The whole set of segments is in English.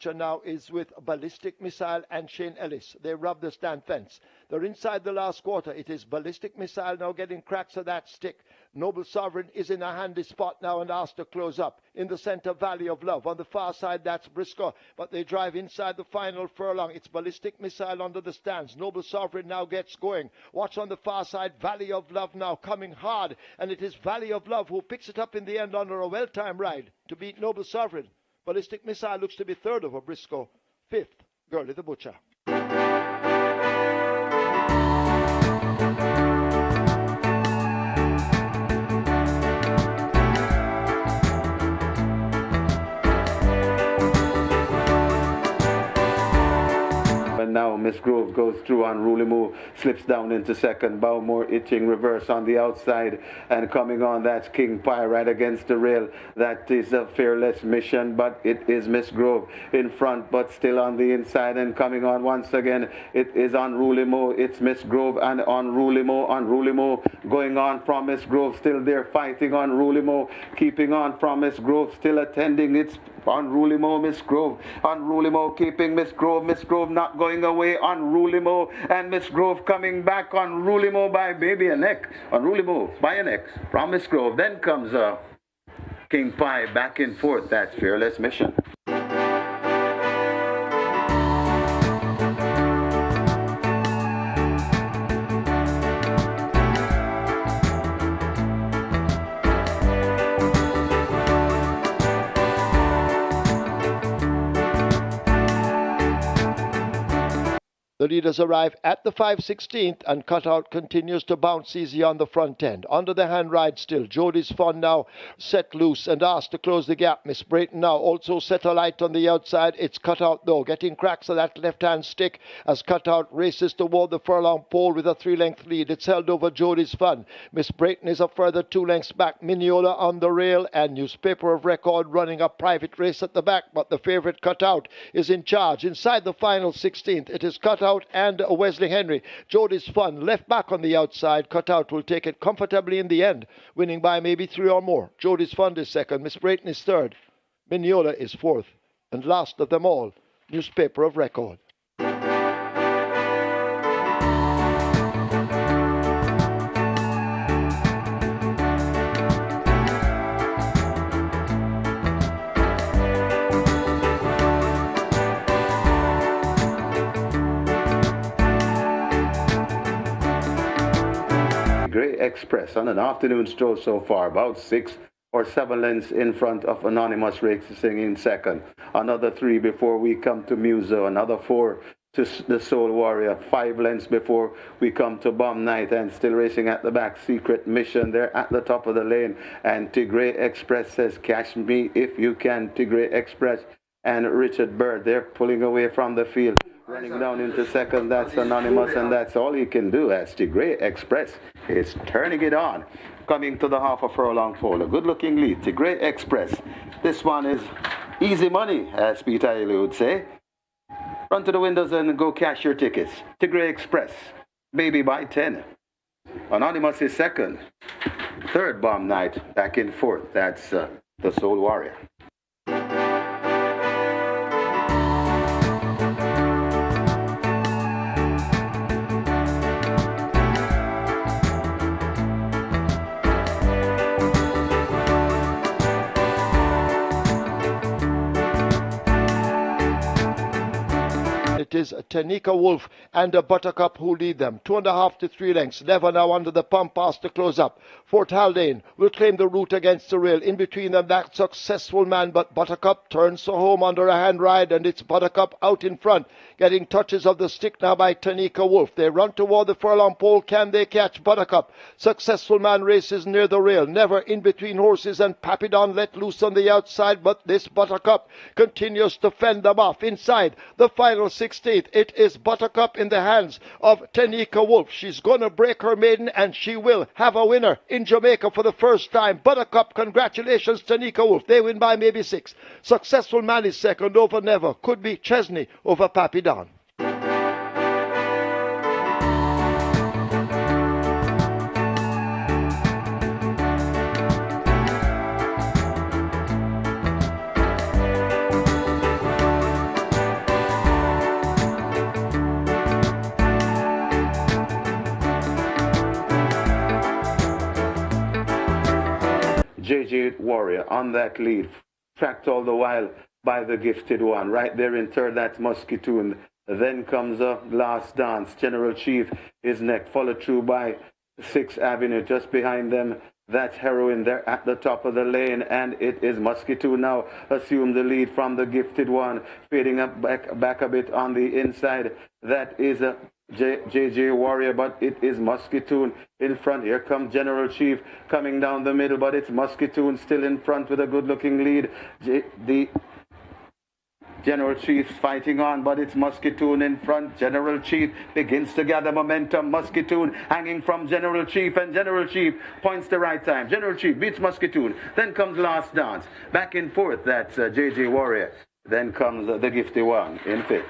action now is with Ballistic Missile and Shane Ellis. They rub the stand fence. They're inside the last quarter. It is Ballistic Missile now getting cracks of that stick. Noble Sovereign is in a handy spot now and asked to close up. In the center, Valley of Love. On the far side, that's Briscoe. But they drive inside the final furlong. It's Ballistic Missile under the stands. Noble Sovereign now gets going. Watch on the far side, Valley of Love now coming hard. And it is Valley of Love who picks it up in the end under a well-timed ride to beat Noble Sovereign. Ballistic Missile looks to be third over Briscoe. Fifth, Girlie the Butcher. And now Miss Grove goes through. Unruly Move slips down into second. Bowmore itching reverse on the outside, and coming on, that's King Pie right against the rail. That is a Fearless Mission, but it is Miss Grove in front, but still on the inside, and coming on once again, it is Unruly Move. It's Miss Grove and Unruly Move. Unruly Move going on from Miss Grove, still there fighting. Unruly Move keeping on from Miss Grove, still attending. It's Unruly Move, Miss Grove. Unruly Move keeping Miss Grove. Miss Grove not going away. Unruly Move and Miss Grove coming back. Unruly Move by maybe a neck. Unruly Move by a neck from Miss Grove. Then comes King Pie back and forth. That's Fearless Mission. The leaders arrive at the 5/16th, and Cutout continues to bounce easy on the front end. Under the hand ride still. Jods Fun now set loose and asked to close the gap. Miss Brayton now also set a light on the outside. It's Cutout though, getting cracks of that left-hand stick as Cutout races toward the furlong pole with a 3-length lead. It's held over Jods Fun. Miss Brayton is a further 2 lengths back. Migniola on the rail, and Newspaper of Record running a private race at the back, but the favourite Cutout is in charge. Inside the final 16th, it is Cutout and Wesley Henry. Jods Fun left back on the outside. Cutout will take it comfortably in the end, winning by maybe 3 or more. Jods Fun is second. Miss Brayton is third. Migniola is fourth. And last of them all, Newspaper of Record. Grey Express on an afternoon stroll so far, about 6 or 7 lengths in front of Anonymous Racing in second. Another 3 before we come to Muso, another 4 to the Soul Warrior, 5 lengths before we come to Bomb Night, and still racing at the back, Secret Mission. They're at the top of the lane, and Tigray Express says, "Catch me if you can." Tigray Express and Richard Bird, they're pulling away from the field. Running down into second, that's Anonymous, and that's all he can do as Tigray Express is turning it on. Coming to the half a furlong pole, a good-looking lead, Tigray Express. This one is easy money, as Peter Ailey would say. Run to the windows and go cash your tickets. Tigray Express, Baby by 10. Anonymous is second. Third, Bomb Night, back in fourth. That's the Soul Warrior. It is Tenika Wolf and Buttercup who lead them. 2.5 to 3 lengths. Never now under the pump past to close up. Fort Haldane will claim the route against the rail. In between them, that Successful Man, but Buttercup turns home under a hand ride, and it's Buttercup out in front, getting touches of the stick now by Tenika Wolf. They run toward the furlong pole. Can they catch Buttercup? Successful Man races near the rail, never in between horses, and Papidon let loose on the outside, but this Buttercup continues to fend them off. Inside the final 16th, it is Buttercup in the hands of Tenika Wolf. She's going to break her maiden, and she will have a winner in Jamaica for the first time. Buttercup, congratulations, Tenika Wolf. They win by maybe 6. Successful Man is second over Never. Could be Chesney over Papidon. JJ Warrior on that lead, tracked all the while by the Gifted One. Right there in third, that's Musketune. Then comes a Last Dance. General Chief is next, followed through by 6th Avenue. Just behind them, that's Heroin there at the top of the lane, and it is Musketune now assume the lead from the Gifted One, fading up back a bit on the inside. That is a JJ Warrior, but it is Musketune in front. Here comes General Chief coming down the middle, but it's Musketune still in front with a good-looking lead. The General Chief fighting on, but it's Musketune in front. General Chief begins to gather momentum. Musketune hanging from General Chief, and General Chief points the right time. General Chief beats Musketune. Then comes Last Dance. Back and forth, that's JJ Warrior. Then comes the Gifted One in fifth.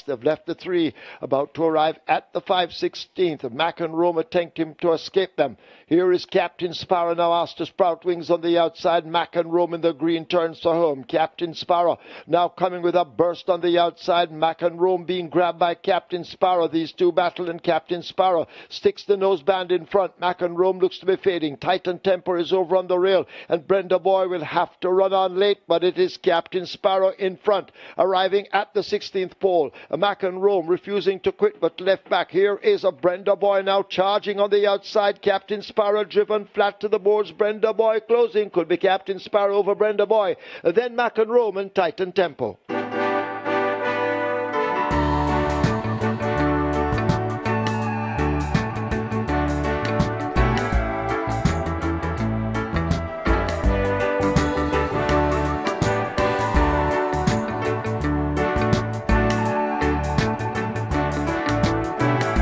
They've left the 3, about to arrive at the 5/16th. Mack and Rome attempt him to escape them. Here is Captain Sparrow now asked to sprout wings on the outside. Mack and Rome in the green turns for home. Captain Sparrow now coming with a burst on the outside. Mack and Rome being grabbed by Captain Sparrow. These two battle, and Captain Sparrow sticks the noseband in front. Mack and Rome looks to be fading. Titan Temper is over on the rail, and Brenda Boy will have to run on late, but it is Captain Sparrow in front, arriving at the 16th pole. Mack and Rome refusing to quit, but left back. Here is a Brenda Boy now charging on the outside. Captain Sparrow driven flat to the boards. Brenda Boy closing. Could be Captain Sparrow over Brenda Boy. Then Mack and Rome and Titan Tempo.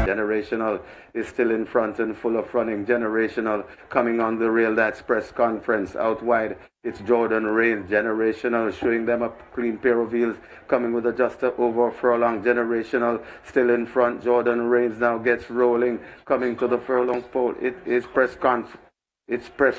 Generational is still in front and full of running. Generational coming on the rail. That's Press Conference. Out wide, it's Jordan Reigns. Generational showing them a clean pair of heels, coming with a just over furlong. Generational still in front. Jordan Reigns now gets rolling, coming to the furlong pole. It is Press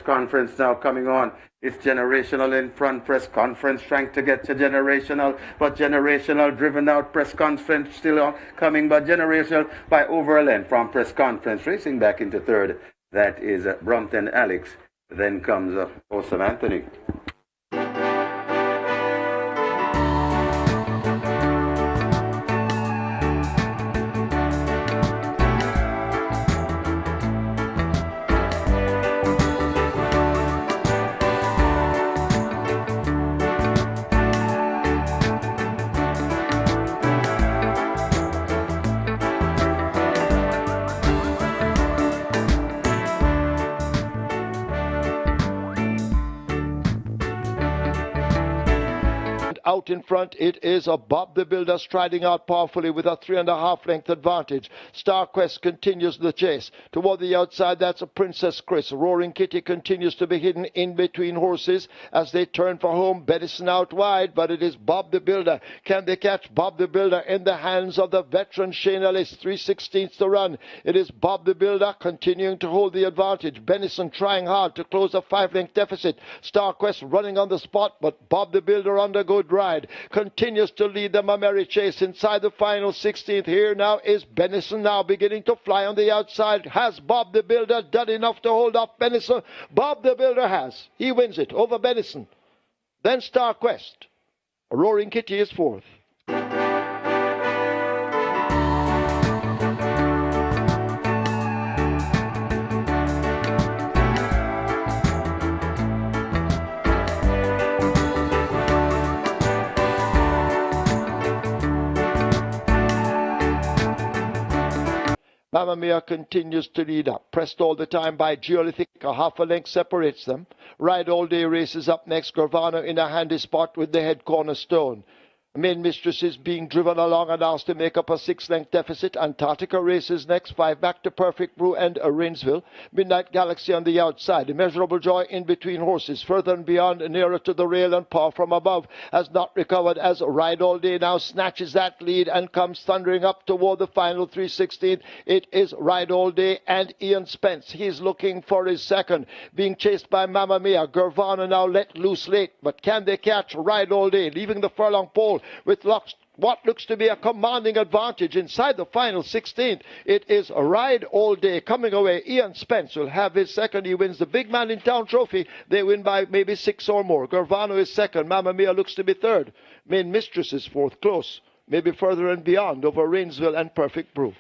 Conference now coming on. It's Generational in front. Press Conference trying to get to Generational, but Generational driven out. Press Conference still on coming, but Generational by over a length from Press Conference. Racing back into third. That is Brompton Alex. Then comes Awesome Anthony. Out in front, it is a Bob the Builder striding out powerfully with a 3.5 length advantage. Star Quest continues the chase. Toward the outside, that's a Princess Chris. Roaring Kitty continues to be hidden in between horses as they turn for home. Bedison out wide, but it is Bob the Builder. Can they catch Bob the Builder in the hands of the veteran Shane Ellis? 3/16 to run. It is Bob the Builder continuing to hold the advantage. Benison trying hard to close a 5-length deficit. Star Quest running on the spot, but Bob the Builder on the good ride continues to lead them a merry chase inside the final 16th. Here now is Benison now beginning to fly on the outside. Has Bob the Builder done enough to hold off Benison? Bob the Builder has. He wins it over Benison. Then Star Quest. Roaring Kitty is fourth. Mamma Mia continues to lead up, pressed all the time by Geolithic. A half a length separates them. Ride All Day races up next. Garvano in a handy spot with the head cornerstone. Main Mistress is being driven along and asked to make up a 6-length deficit. Antarctica races next, 5 back to Perfect Brew and Rainsville. Midnight Galaxy on the outside. Immeasurable Joy in between horses. Further and beyond, nearer to the rail, and Paw from Above has not recovered as Ride All Day now snatches that lead and comes thundering up toward the final 316. It is Ride All Day and Ian Spence. He's looking for his second, being chased by Mamma Mia. Garvano now let loose late, but can they catch Ride All Day, leaving the furlong pole with what looks to be a commanding advantage inside the final 16th. It is a Ride All Day coming away. Ian Spence will have his second. He wins the Big Man in Town trophy. They win by maybe 6 or more. Garvano is second. Mamma Mia looks to be third. Main Mistress is fourth, close, maybe further and beyond over Rainsville and Perfect Brew.